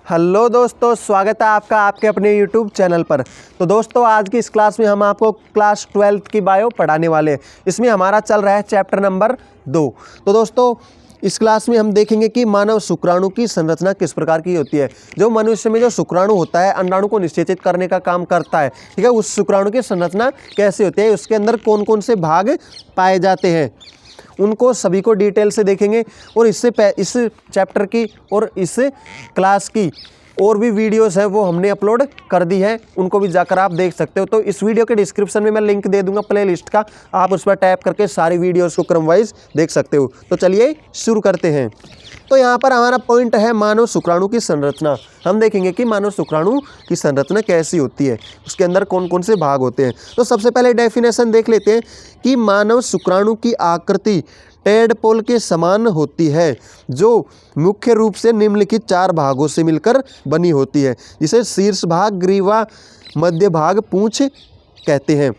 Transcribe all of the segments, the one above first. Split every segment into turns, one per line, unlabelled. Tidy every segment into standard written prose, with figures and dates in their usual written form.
Hello दोस्तों, स्वागत है आपका आपके अपने YouTube चैनल पर। तो दोस्तों, आज की इस क्लास में हम आपको क्लास 12th की बायो पढ़ाने वाले हैं। इसमें हमारा चल रहा है चैप्टर नंबर 2। तो दोस्तों, इस क्लास में हम देखेंगे कि मानव शुक्राणु की संरचना किस प्रकार की होती है। जो मनुष्य में जो शुक्राणु होता है, अंडाणु को निषेचित करने का काम करता है, ठीक है। उस शुक्राणु की संरचना कैसे होती है, उसके अंदर कौन कौन से भाग पाए जाते हैं, उनको सभी को डिटेल से देखेंगे। और इस चैप्टर की और इस क्लास की और भी वीडियोस है वो हमने अपलोड कर दी है, उनको भी जाकर आप देख सकते हो। तो इस वीडियो के डिस्क्रिप्शन में मैं लिंक दे दूंगा प्लेलिस्ट का, आप उस पर टैप करके सारी वीडियोस को क्रम वाइज देख सकते हो। तो चलिए शुरू करते हैं। तो यहाँ पर हमारा पॉइंट है मानव शुक्राणु की संरचना। हम देखेंगे कि मानव शुक्राणु की संरचना कैसी होती है, उसके अंदर कौन कौन से भाग होते हैं। तो सबसे पहले डेफिनेशन देख लेते हैं कि मानव शुक्राणु की आकृति टेडपोल के समान होती है, जो मुख्य रूप से निम्नलिखित 4 भागों से मिलकर बनी होती है, जिसे शीर्ष भाग, ग्रीवा, मध्य भाग, पूंछ कहते हैं।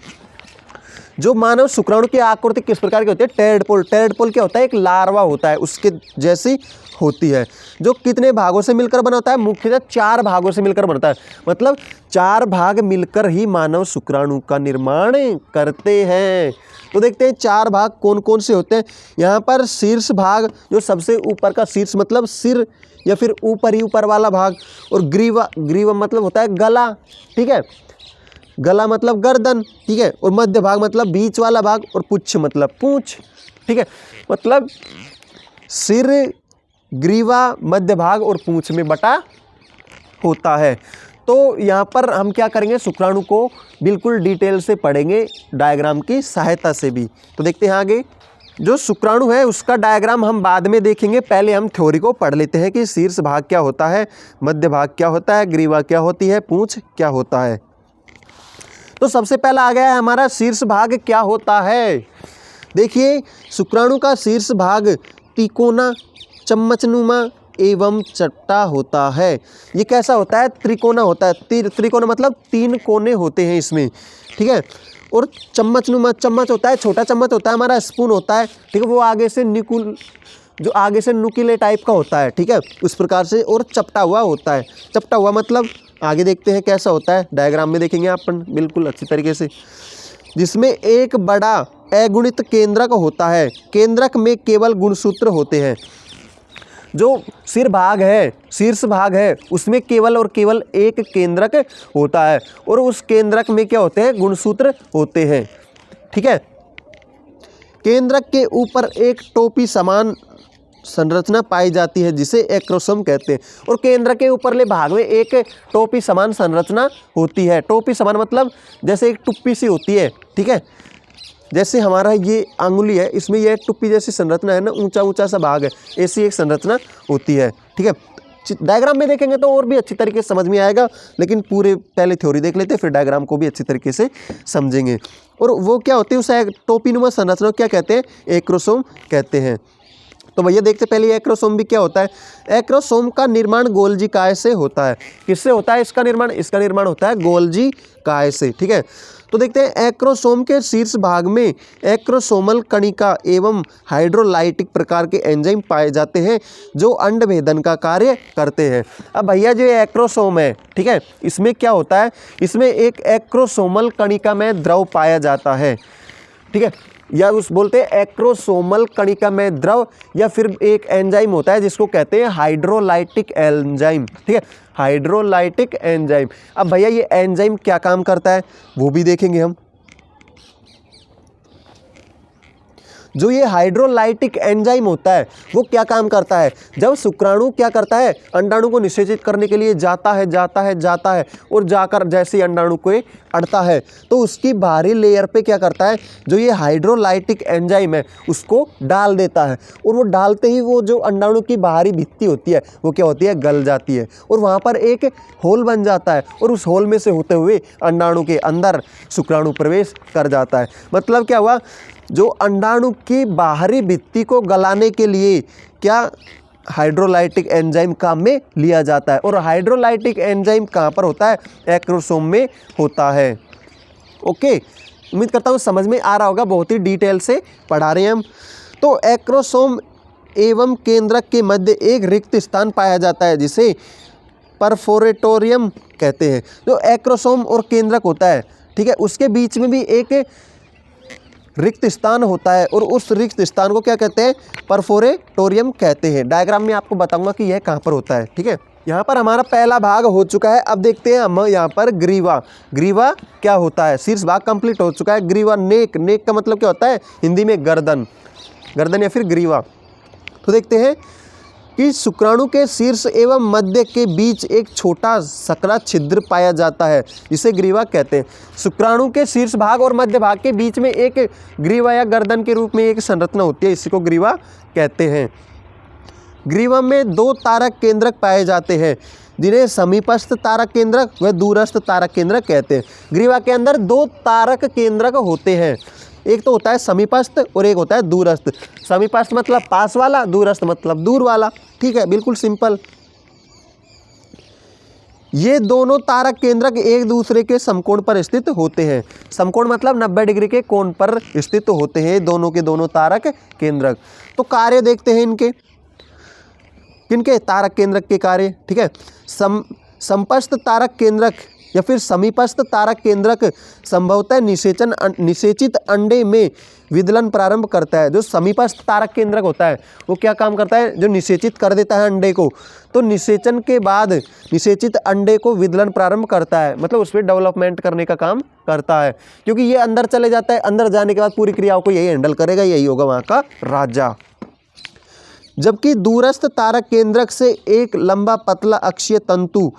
जो मानव शुक्राणु की आकृति किस प्रकार की होती है, टेडपोल। टेडपोल क्या होता है, एक लार्वा होता है, उसके जैसी होती है, जो कितने भागों से मिलकर बना होता है, मुख्यतः 4 भागों से मिलकर बनता है। मतलब 4 भाग मिलकर ही मानव शुक्राणु का निर्माण करते हैं। तो देखते हैं 4 भाग कौन कौन से होते हैं। यहाँ पर शीर्ष भाग, जो सबसे ऊपर का शीर्ष मतलब सिर या फिर ऊपर ही ऊपर वाला भाग, और ग्रीवा, ग्रीवा मतलब होता है गला, ठीक है, गला मतलब गर्दन, ठीक है, और मध्य भाग मतलब बीच वाला भाग, और पुच्छ मतलब पूंछ, ठीक है। मतलब सिर, ग्रीवा, मध्य भाग और पूंछ में बटा होता है। तो यहाँ पर हम क्या करेंगे, शुक्राणु को बिल्कुल डिटेल से पढ़ेंगे डायग्राम की सहायता से भी। तो देखते हैं आगे। जो शुक्राणु है उसका डायग्राम हम बाद में देखेंगे, पहले हम थ्योरी को पढ़ लेते हैं कि शीर्ष भाग क्या होता है, मध्य भाग क्या होता है, ग्रीवा क्या होती है, पूंछ क्या होता है। तो सबसे पहला आ गया है हमारा शीर्ष भाग क्या होता है। देखिए, शुक्राणु का शीर्ष भाग तिकोना, चम्मचनुमा एवं चट्टा होता है। ये कैसा होता है, त्रिकोना होता है। त्रिकोना मतलब 3 कोने होते हैं इसमें, ठीक है। और चम्मचनुमा, चम्मच होता है, छोटा चम्मच होता है हमारा, स्पून होता है, ठीक है, वो आगे से जो आगे से नुकीले टाइप का होता है, ठीक है, उस प्रकार से। और चपटा हुआ होता है। चपटा हुआ मतलब आगे देखते हैं कैसा होता है, डायग्राम में देखेंगे अपन बिल्कुल अच्छी तरीके से। जिसमें एक बड़ा अगुणित केंद्रक होता है, केंद्रक में केवल गुणसूत्र होते हैं। जो सिर भाग है, शीर्ष भाग है, उसमें केवल और केवल एक केंद्रक होता है, और उस केंद्रक में क्या होते हैं, गुणसूत्र होते हैं, ठीक है। केंद्रक के ऊपर एक टोपी समान संरचना पाई जाती है, जिसे एक्रोसोम कहते हैं। और केंद्र के ऊपरले भाग में एक टोपी समान संरचना होती है। टोपी समान मतलब जैसे एक टुप्पी सी होती है, ठीक है, जैसे हमारा ये अंगुली है, इसमें ये टुप्पी जैसी संरचना है ना, ऊंचा ऊंचा सा भाग है, ऐसी एक संरचना होती है, ठीक है। डायग्राम में देखेंगे तो और भी अच्छी तरीके से समझ में आएगा, लेकिन पूरे पहले थ्योरी देख लेते हैं, फिर डायग्राम को भी अच्छी तरीके से समझेंगे। और वो क्या होती है, उसे टोपीनुमा संरचना क्या कहते हैं, एक्रोसोम कहते हैं। तो भैया देखते पहले एक्रोसोम भी क्या होता है। एक्रोसोम का निर्माण गोल्जी काय से होता है। किससे होता है इसका निर्माण, इसका निर्माण होता है गोल्जी काय से, ठीक है। तो देखते हैं एक्रोसोम के शीर्ष भाग में एक्रोसोमल कणिका एवं हाइड्रोलाइटिक प्रकार के एंजाइम पाए जाते हैं, जो अंडभेदन का कार्य करते हैं। अब भैया जो एक्रोसोम है, ठीक है, इसमें क्या होता है, इसमें एक एक्रोसोमल कणिका में द्रव पाया जाता है, ठीक है, या उस बोलते हैं एक्रोसोमल कणिका में द्रव, या फिर एक एंजाइम होता है जिसको कहते हैं हाइड्रोलाइटिक एंजाइम, ठीक है, हाइड्रोलाइटिक एंजाइम। अब भैया ये एंजाइम क्या काम करता है वो भी देखेंगे हम। जो ये हाइड्रोलाइटिक एंजाइम होता है वो क्या काम करता है, जब शुक्राणु क्या करता है, अंडाणु को निषेचित करने के लिए जाता है और जाकर जैसे ही अंडाणु को अड़ता है, तो उसकी बाहरी लेयर पे क्या करता है, जो ये हाइड्रोलाइटिक एंजाइम है उसको डाल देता है। और वो डालते ही वो जो अंडाणु की बाहरी भित्ति होती है वो क्या होती है, गल जाती है, और वहाँ पर एक होल बन जाता है, और उस होल में से होते हुए अंडाणु के अंदर शुक्राणु प्रवेश कर जाता है। मतलब क्या हुआ, जो अंडाणु की बाहरी भित्ति को गलाने के लिए क्या हाइड्रोलाइटिक एंजाइम काम में लिया जाता है। और हाइड्रोलाइटिक एंजाइम कहाँ पर होता है, एक्रोसोम में होता है। ओके, उम्मीद करता हूँ समझ में आ रहा होगा, बहुत ही डिटेल से पढ़ा रहे हैं हम। तो एक्रोसोम एवं केंद्रक के मध्य एक रिक्त स्थान पाया जाता है, जिसे परफोरेटोरियम कहते हैं। जो एक्रोसोम और केंद्रक होता है, ठीक है, उसके बीच में भी एक रिक्त स्थान होता है और उस रिक्त स्थान को क्या कहते हैं? परफोरेटोरियम कहते हैं। डायग्राम में आपको बताऊंगा कि यह कहाँ पर होता है, ठीक है। यहाँ पर हमारा पहला भाग हो चुका है। अब देखते हैं हम यहाँ पर ग्रीवा। ग्रीवा क्या होता है? शीर्ष भाग कंप्लीट हो चुका है। ग्रीवा नेक, नेक का मतलब क्या होता है हिंदी में? गर्दन, गर्दन या फिर ग्रीवा। तो देखते हैं कि शुक्राणु के शीर्ष एवं मध्य के बीच एक छोटा सकरा छिद्र पाया जाता है, जिसे ग्रीवा कहते हैं। शुक्राणु के शीर्ष भाग और मध्य भाग के बीच में एक ग्रीवा या गर्दन के रूप में एक संरचना होती है, इसी को ग्रीवा कहते हैं। ग्रीवा में दो तारक केंद्रक पाए जाते हैं, जिन्हें समीपस्थ तारक केंद्रक व दूरस्थ तारक केंद्रक कहते हैं। ग्रीवा के अंदर दो तारक केंद्रक होते हैं, एक तो होता है समीपस्थ और एक होता है दूरस्थ। समीपस्थ मतलब पास वाला, दूरस्थ मतलब दूर वाला, ठीक है, बिल्कुल सिंपल। ये दोनों तारक केंद्रक एक दूसरे के समकोण पर स्थित होते हैं। समकोण मतलब 90 डिग्री के कोण पर स्थित होते हैं दोनों के दोनों तारक केंद्रक। तो कार्य देखते हैं इनके, किनके? तारक केंद्रक के कार्य, ठीक है। समपस्थ तारक केंद्रक या फिर समीपस्थ तारक केंद्रक संभवतः निषेचित अंडे में विदलन प्रारंभ करता है। जो समीपस्थ तारक केंद्रक होता है वो क्या काम करता है? जो निषेचित कर देता है अंडे को, तो निषेचन के बाद निषेचित अंडे को विदलन प्रारंभ करता है, मतलब उसमें डेवलपमेंट करने का काम करता है, क्योंकि ये अंदर चले जाता है। अंदर जाने के बाद पूरी क्रियाओं को यही हैंडल करेगा, यही होगा वहाँ का राजा। जबकि दूरस्थ तारक केंद्रक से एक लंबा पतला अक्षीय तंतु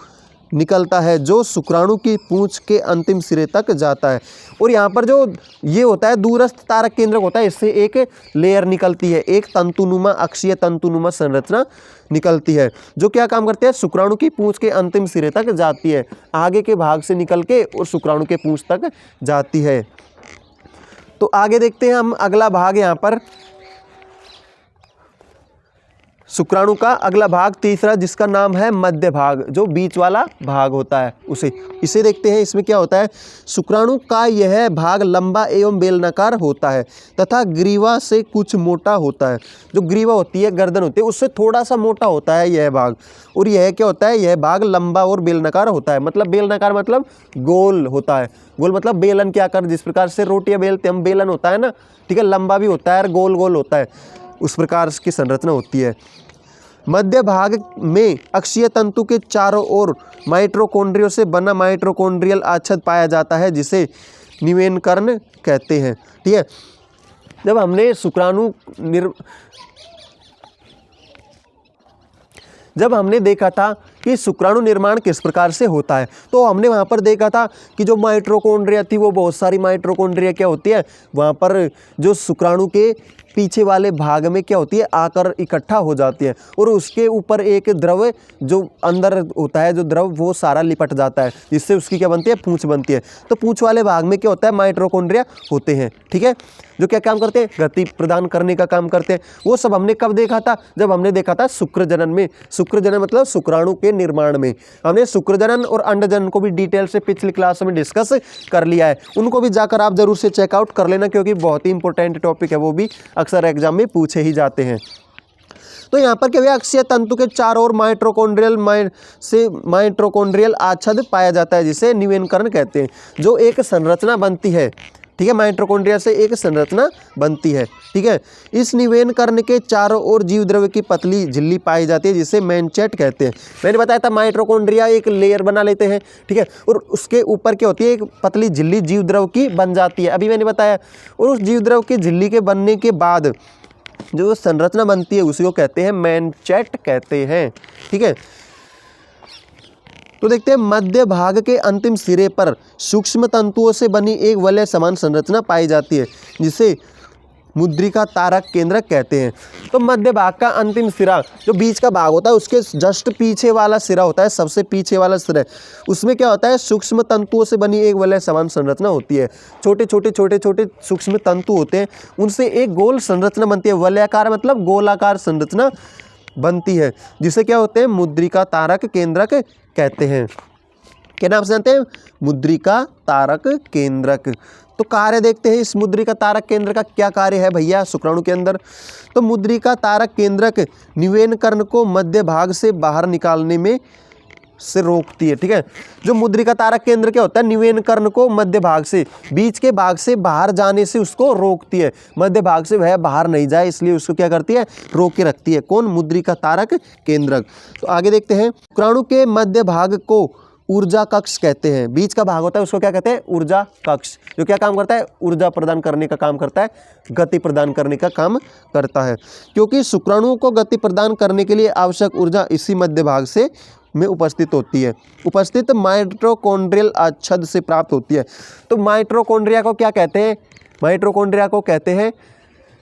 निकलता है जो शुक्राणु की पूंछ के अंतिम सिरे तक जाता है। और यहाँ पर जो ये होता है दूरस्थ तारक केंद्रक होता है, इससे एक लेयर निकलती है, एक तंतुनुमा अक्षीय तंतुनुमा संरचना निकलती है, जो क्या काम करते हैं? शुक्राणु की पूंछ के अंतिम सिरे तक जाती है, आगे के भाग से निकल के और शुक्राणु के पूंछ तक जाती है। तो आगे देखते हैं हम अगला भाग। यहाँ पर शुक्राणु का अगला भाग तीसरा, जिसका नाम है मध्य भाग, जो बीच वाला भाग होता है इसे देखते हैं। इसमें क्या होता है? शुक्राणु का यह भाग लंबा एवं बेलनाकार होता है तथा ग्रीवा से कुछ मोटा होता है। जो ग्रीवा होती है, गर्दन होती है, उससे थोड़ा सा मोटा होता है यह भाग। और यह क्या होता है? यह भाग लंबा और बेलनाकार होता है। मतलब बेलनाकार मतलब गोल होता है। गोल मतलब बेलन के आकार, जिस प्रकार से रोटियां बेलते हम बेलन होता है ना, ठीक है, लंबा भी होता है और गोल गोल होता है, उस प्रकार की संरचना होती है। मध्य भाग में अक्षीय तंतु के चारों ओर माइटोकॉन्ड्रिया से बना माइटोकॉन्ड्रियल आच्छद पाया जाता है, जिसे निवेनकर्ण कहते हैं, ठीक है। जब हमने देखा था कि शुक्राणु निर्माण किस प्रकार से होता है, तो हमने वहाँ पर देखा था कि जो माइटोकॉन्ड्रिया थी वो बहुत सारी माइटोकॉन्ड्रिया क्या होती है, वहाँ पर जो शुक्राणु के पीछे वाले भाग में क्या होती है? आकर इकट्ठा हो जाती है और उसके ऊपर एक द्रव जो अंदर होता है, जो द्रव वो सारा लिपट जाता है, जिससे उसकी क्या बनती है? पूंछ बनती है। तो पूंछ वाले भाग में क्या होता है? माइटोकॉन्ड्रिया होते हैं, ठीक है, जो क्या काम करते हैं? गति प्रदान करने का काम करते हैं। वो सब हमने कब देखा था? जब हमने देखा था शुक्रजनन में। शुक्रजनन मतलब शुक्राणु के निर्माण में। हमने शुक्रजनन और अंडजनन को भी डिटेल से पिछली क्लास में डिस्कस कर लिया है, उनको भी जाकर आप जरूर से चेकआउट कर लेना, क्योंकि बहुत ही इंपॉर्टेंट टॉपिक है, वो भी अक्सर एग्जाम में पूछे ही जाते हैं। तो यहाँ पर क्या हुआ? अक्षीय तंतु के चारों ओर माइटोकॉन्ड्रियल आच्छद पाया जाता है, जिसे निवेनकर्ण कहते हैं, जो एक संरचना बनती है, ठीक है। माइटोकॉन्ड्रिया से एक संरचना बनती है, ठीक है। इस निवेनकर्ण के चारों ओर जीव द्रव्य की पतली झिल्ली पाई जाती है, जिसे मैनचेट कहते हैं। मैंने बताया था माइटोकॉन्ड्रिया एक लेयर बना लेते हैं, ठीक है, और उसके ऊपर क्या होती है? एक पतली झिल्ली जीव द्रव्य की बन जाती है, अभी मैंने बताया। और उस जीव द्रव्य की झिल्ली के बनने के बाद जो संरचना बनती है उसी को कहते हैं मैनचेट कहते हैं, ठीक है। तो देखते हैं मध्य भाग के अंतिम सिरे पर सूक्ष्म तंतुओं से बनी एक वलय समान संरचना पाई जाती है, जिसे मुद्रिका तारक केंद्रक कहते हैं। तो मध्य भाग का अंतिम सिरा, जो बीच का भाग होता है, उसके जस्ट पीछे वाला सिरा होता है, सबसे पीछे वाला सिरा, उसमें क्या होता है? सूक्ष्म तंतुओं से बनी एक वलय समान संरचना होती है। छोटे छोटे सूक्ष्म तंतु होते हैं, उनसे एक गोल संरचना बनती है। वलयाकार मतलब गोलाकार संरचना बनती है, जिसे क्या होते हैं? मुद्रिका तारक केंद्रक कहते हैं। क्या नाम से जानते हैं? मुद्रिका तारक केंद्रक। तो कार्य देखते हैं इस मुद्रिका तारक केंद्र का क्या कार्य है भैया शुक्राणु के अंदर। तो मुद्रिका तारक केंद्रक निवेनकर्ण को मध्य भाग से बाहर निकालने में से रोकती है। ठीक है, जो मुद्रिका तारक केंद्र क्या होता है, निवेन कर्ण को मध्य भाग से, बीच के भाग से बाहर जाने से उसको रोकती है। मध्य भाग से वह बाहर नहीं जाए इसलिए उसको क्या करती है, रोक के रखती है। कौन, मुद्रिका तारक केंद्रक। तो आगे देखते हैं, शुक्राणु के मध्य भाग को ऊर्जा कक्ष कहते हैं। बीच का भाग होता है उसको क्या कहते हैं, ऊर्जा कक्ष, जो क्या काम करता है, ऊर्जा प्रदान करने का काम करता है, गति प्रदान करने का काम करता है। क्योंकि शुक्राणुओं को गति प्रदान करने के लिए आवश्यक ऊर्जा इसी मध्य भाग से में उपस्थित होती है, उपस्थित माइटोकॉन्ड्रियल आच्छद से प्राप्त होती है। तो माइटोकॉन्ड्रिया को क्या कहते हैं, माइटोकॉन्ड्रिया को कहते हैं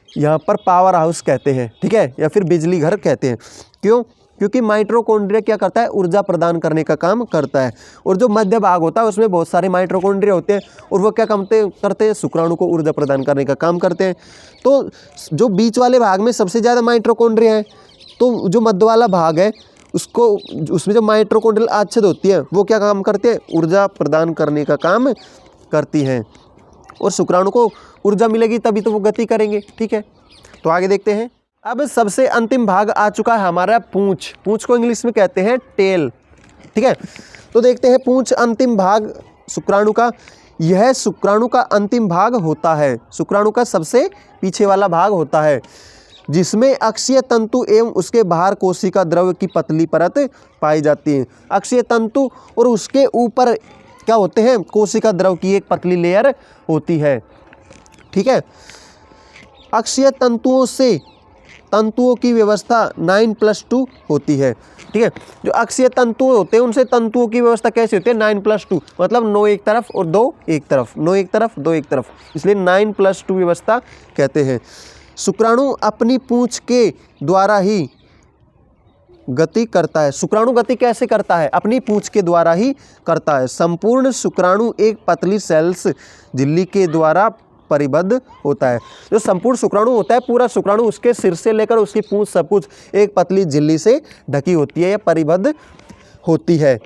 यहाँ पर पावर हाउस कहते हैं। ठीक है, या फिर बिजली घर कहते हैं। क्यों, क्योंकि माइटोकॉन्ड्रिया क्या करता है, ऊर्जा प्रदान करने का काम करता है। और जो मध्य भाग होता है उसमें बहुत सारे माइटोकॉन्ड्रिया होते हैं और वो क्या करते हैं, शुक्राणु को ऊर्जा प्रदान करने का काम करते हैं। तो जो बीच वाले भाग में सबसे ज़्यादा माइटोकॉन्ड्रिया है, तो जो मध्य वाला भाग है उसको, उसमें जो माइटोकॉन्ड्रियल आच्छद होती है वो क्या काम करते हैं, ऊर्जा प्रदान करने का काम करती हैं। और शुक्राणु को ऊर्जा मिलेगी तभी तो वो गति करेंगे। ठीक है, तो आगे देखते हैं। अब सबसे अंतिम भाग आ चुका है हमारा पूंछ। पूंछ को इंग्लिश में कहते हैं टेल। ठीक है, तो देखते हैं पूंछ अंतिम भाग शुक्राणु का। यह शुक्राणु का अंतिम भाग होता है, शुक्राणु का सबसे पीछे वाला भाग होता है, जिसमें अक्षीय तंतु एवं उसके बाहर कोशिका द्रव की पतली परत पाई जाती है। अक्षीय तंतु और उसके ऊपर क्या होते हैं, कोशिका द्रव की एक पतली लेयर होती है। ठीक है, अक्षीय तंतुओं की व्यवस्था 9+2 होती है। ठीक है, जो अक्षीय तंतु होते हैं उनसे तंतुओं की व्यवस्था कैसे होती है, 9+2, मतलब 9 एक तरफ और 2 एक तरफ, 9 एक तरफ 2 एक तरफ, इसलिए 9+2 व्यवस्था कहते हैं। शुक्राणु अपनी पूंछ के द्वारा ही गति करता है। शुक्राणु गति कैसे करता है, अपनी पूंछ के द्वारा ही करता है। संपूर्ण शुक्राणु एक पतली सेल्स झिल्ली के द्वारा परिबद्ध होता है। जो संपूर्ण शुक्राणु होता है, पूरा शुक्राणु उसके सिर से लेकर उसकी पूंछ सब कुछ एक पतली झिल्ली से ढकी होती है या परिबद्ध होती है।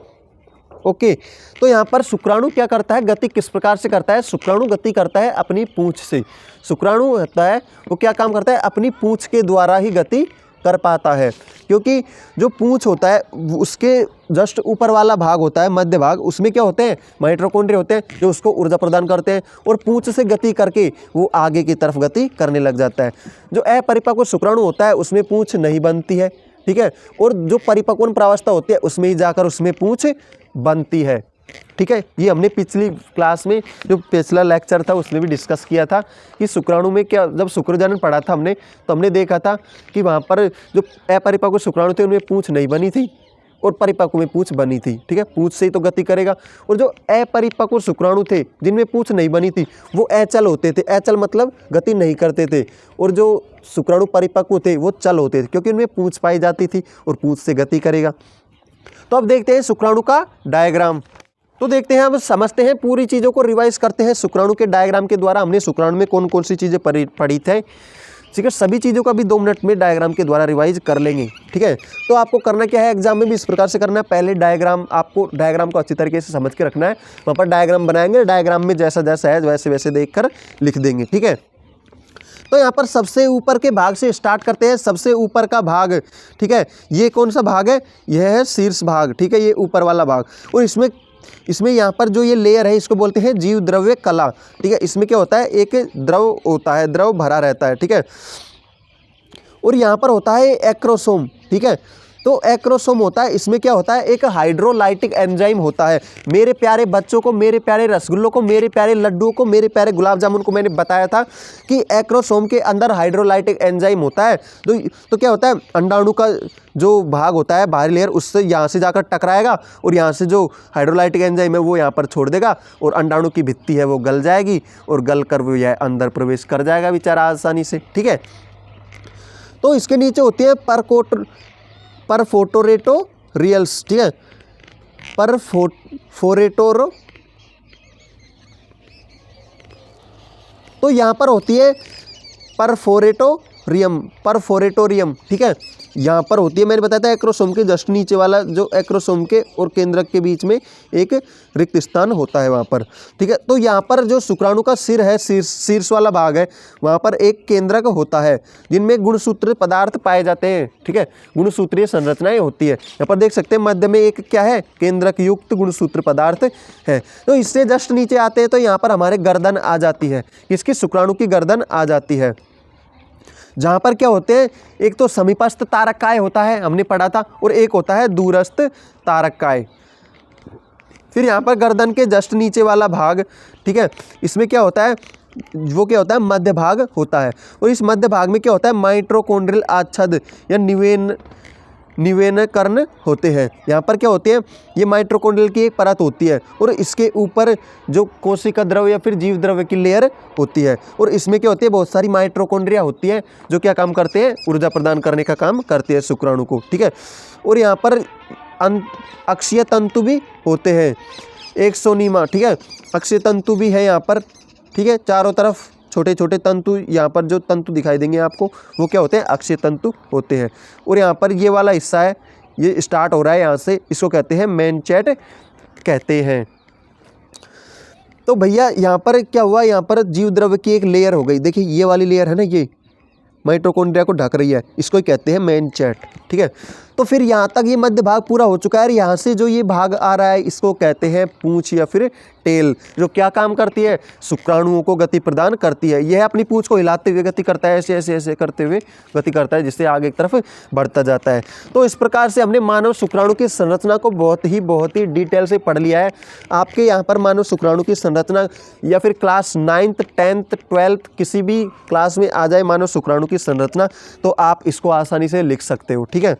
ओके, तो यहाँ पर शुक्राणु क्या करता है, गति किस प्रकार से करता है, शुक्राणु गति करता है अपनी पूंछ से। शुक्राणु होता है वो क्या काम करता है, अपनी पूंछ के द्वारा ही गति कर पाता है। क्योंकि जो पूंछ होता है उसके जस्ट ऊपर वाला भाग होता है, मध्य भाग, उसमें क्या होते हैं, माइटोकॉन्ड्रिया होते हैं जो उसको ऊर्जा प्रदान करते हैं और पूंछ से गति करके वो आगे की तरफ गति करने लग जाता है। जो अपरिपक्व शुक्राणु होता है उसमें पूंछ नहीं बनती है। ठीक है, और जो परिपक्वन प्रावस्था होती है उसमें ही जाकर उसमें पूंछ बनती है। ठीक है, ये हमने पिछली क्लास में जो पिछला लेक्चर था उसमें भी डिस्कस किया था कि शुक्राणु में क्या, जब शुक्रजनन पढ़ा था हमने तो हमने देखा था कि वहाँ पर जो अपरिपक्व शुक्राणु थे उनमें पूंछ नहीं बनी थी और परिपक्व में पूंछ बनी थी। ठीक है, पूंछ से ही तो गति करेगा। और जो अपरिपक्व शुक्राणु थे जिनमें पूंछ नहीं बनी थी वो अचल होते थे। अचल मतलब गति नहीं करते थे। और जो शुक्राणु परिपक्व थे वो चल होते थे क्योंकि उनमें पूंछ पाई जाती थी और पूंछ से गति करेगा। तो अब देखते हैं शुक्राणु का डायग्राम। तो देखते हैं, अब समझते हैं, पूरी चीज़ों को रिवाइज करते हैं। शुक्राणु के डायग्राम के द्वारा हमने शुक्राणु में कौन कौन सी चीज़ें पढ़ी थे। ठीक है, सभी चीज़ों का भी 2 मिनट में डायग्राम के द्वारा रिवाइज कर लेंगे। ठीक है, तो आपको करना क्या है, एग्जाम में भी इस प्रकार से करना है। पहले डायग्राम, आपको डायग्राम को अच्छी तरीके से समझ के रखना है। वहाँ पर डायग्राम बनाएंगे, डायग्राम में जैसा जैसा है वैसे वैसे देखकर लिख देंगे। ठीक है, तो यहाँ पर सबसे ऊपर के भाग से स्टार्ट करते हैं। सबसे ऊपर का भाग, ठीक है, ये कौन सा भाग है, यह है शीर्ष भाग। ठीक है, ये ऊपर वाला भाग। और इसमें यहाँ पर जो ये लेयर है इसको बोलते हैं जीव द्रव्य कला। ठीक है, इसमें क्या होता है, एक द्रव होता है, द्रव भरा रहता है। ठीक है, और यहाँ पर होता है एक्रोसोम। ठीक है, तो एक्रोसोम होता है, इसमें क्या होता है, एक हाइड्रोलाइटिक एंजाइम होता है। मेरे प्यारे बच्चों को, मेरे प्यारे रसगुल्लों को, मेरे प्यारे लड्डुओं को, मेरे प्यारे गुलाब जामुन को मैंने बताया था कि एक्रोसोम के अंदर हाइड्रोलाइटिक एंजाइम होता है। तो क्या होता है, अंडाणु का जो भाग होता है बाहरी लेयर उससे यहाँ से जाकर टकराएगा और यहाँ से जो हाइड्रोलाइटिक एंजाइम है वो यहाँ पर छोड़ देगा और अंडाणु की भित्ति है वो गल जाएगी और गल कर वो यह अंदर प्रवेश कर जाएगा बेचारा आसानी से। ठीक है, तो इसके नीचे होती है परफोटोरेटोरियल्स। ठीक है, परफोरेटोरो, तो यहाँ पर होती है परफोरेटोरियम। ठीक है, यहाँ पर होती है, मैंने बताया था एक्रोसोम के जस्ट नीचे वाला जो एक्रोसोम के और केंद्रक के बीच में एक रिक्त स्थान होता है वहाँ पर, ठीक है। तो यहाँ पर जो शुक्राणु का सिर है, शीर्ष वाला भाग है, वहाँ पर एक केंद्रक होता है जिनमें गुणसूत्र पदार्थ पाए जाते हैं, ठीक है, गुणसूत्रीय संरचनाएं होती है। यहाँ पर देख सकते हैं मध्य में एक क्या है, केंद्रक युक्त गुणसूत्र पदार्थ है। तो इससे जस्ट नीचे आते हैं तो यहाँ पर हमारे गर्दन आ जाती है, किसकी, शुक्राणु की गर्दन आ जाती है, जहाँ पर क्या होते हैं, एक तो समीपस्थ तारकाय होता है, हमने पढ़ा था, और एक होता है दूरस्थ तारकाय। फिर यहाँ पर गर्दन के जस्ट नीचे वाला भाग, ठीक है, इसमें क्या होता है, वो क्या होता है, मध्य भाग होता है। और इस मध्य भाग में क्या होता है, माइटोकॉन्ड्रियल आच्छद या निवेनकर्ण होते हैं। यहाँ पर क्या होते हैं, ये माइटोकॉन्ड्रियल की एक परत होती है और इसके ऊपर जो कोशिका द्रव्य या फिर जीव द्रव्य की लेयर होती है, और इसमें क्या होती है, बहुत सारी माइटोकॉन्ड्रिया होती है जो क्या काम करते हैं, ऊर्जा प्रदान करने का काम करते हैं शुक्राणु को, ठीक है। और यहाँ पर अक्षीय तंतु भी होते हैं, एक्सोनीमा, ठीक है, अक्षीय तंतु भी है यहाँ पर, ठीक है, चारों तरफ छोटे छोटे तंतु, यहाँ पर जो तंतु दिखाई देंगे आपको वो क्या होते हैं, अक्षीय तंतु होते हैं। और यहाँ पर ये वाला हिस्सा है, ये स्टार्ट हो रहा है यहाँ से, इसको कहते हैं मैनचेट कहते हैं। तो भैया यहाँ पर क्या हुआ, यहाँ पर जीव द्रव्य की एक लेयर हो गई, देखिए ये वाली लेयर है ना, ये माइटोकॉन्ड्रिया को ढक रही है, इसको ही कहते हैं मैनचेट, ठीक है। तो फिर यहाँ तक ये मध्य भाग पूरा हो चुका है, और यहाँ से जो ये भाग आ रहा है इसको कहते हैं पूंछ या फिर टेल, जो क्या काम करती है, शुक्राणुओं को गति प्रदान करती है। यह अपनी पूंछ को हिलाते हुए गति करता है, ऐसे ऐसे ऐसे करते हुए गति करता है, जिससे आगे की तरफ बढ़ता जाता है। तो इस प्रकार से हमने मानव शुक्राणु की संरचना को बहुत ही डिटेल से पढ़ लिया है। आपके यहाँ पर मानव शुक्राणु की संरचना या फिर क्लास 9th 10th 12th किसी भी क्लास में आ जाए मानव शुक्राणु की संरचना, तो आप इसको आसानी से लिख सकते हो, ठीक है।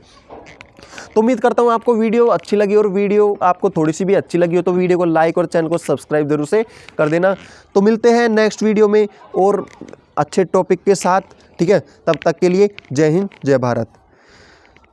तो उम्मीद करता हूँ आपको वीडियो अच्छी लगी, और वीडियो आपको थोड़ी सी भी अच्छी लगी हो तो वीडियो को लाइक और चैनल को सब्सक्राइब जरूर से कर देना। तो मिलते हैं नेक्स्ट वीडियो में और अच्छे टॉपिक के साथ, ठीक है। तब तक के लिए जय हिंद, जय भारत।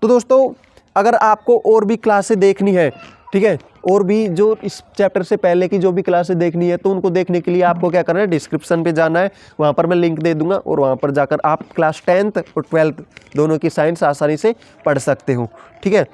तो दोस्तों अगर आपको और भी क्लासें देखनी है, ठीक है, और भी जो इस चैप्टर से पहले की जो भी क्लासें देखनी है, तो उनको देखने के लिए आपको क्या करना है, डिस्क्रिप्शन पे जाना है, वहाँ पर मैं लिंक दे दूंगा, और वहाँ पर जाकर आप क्लास 10th और 12th दोनों की साइंस आसानी से पढ़ सकते हो, ठीक है।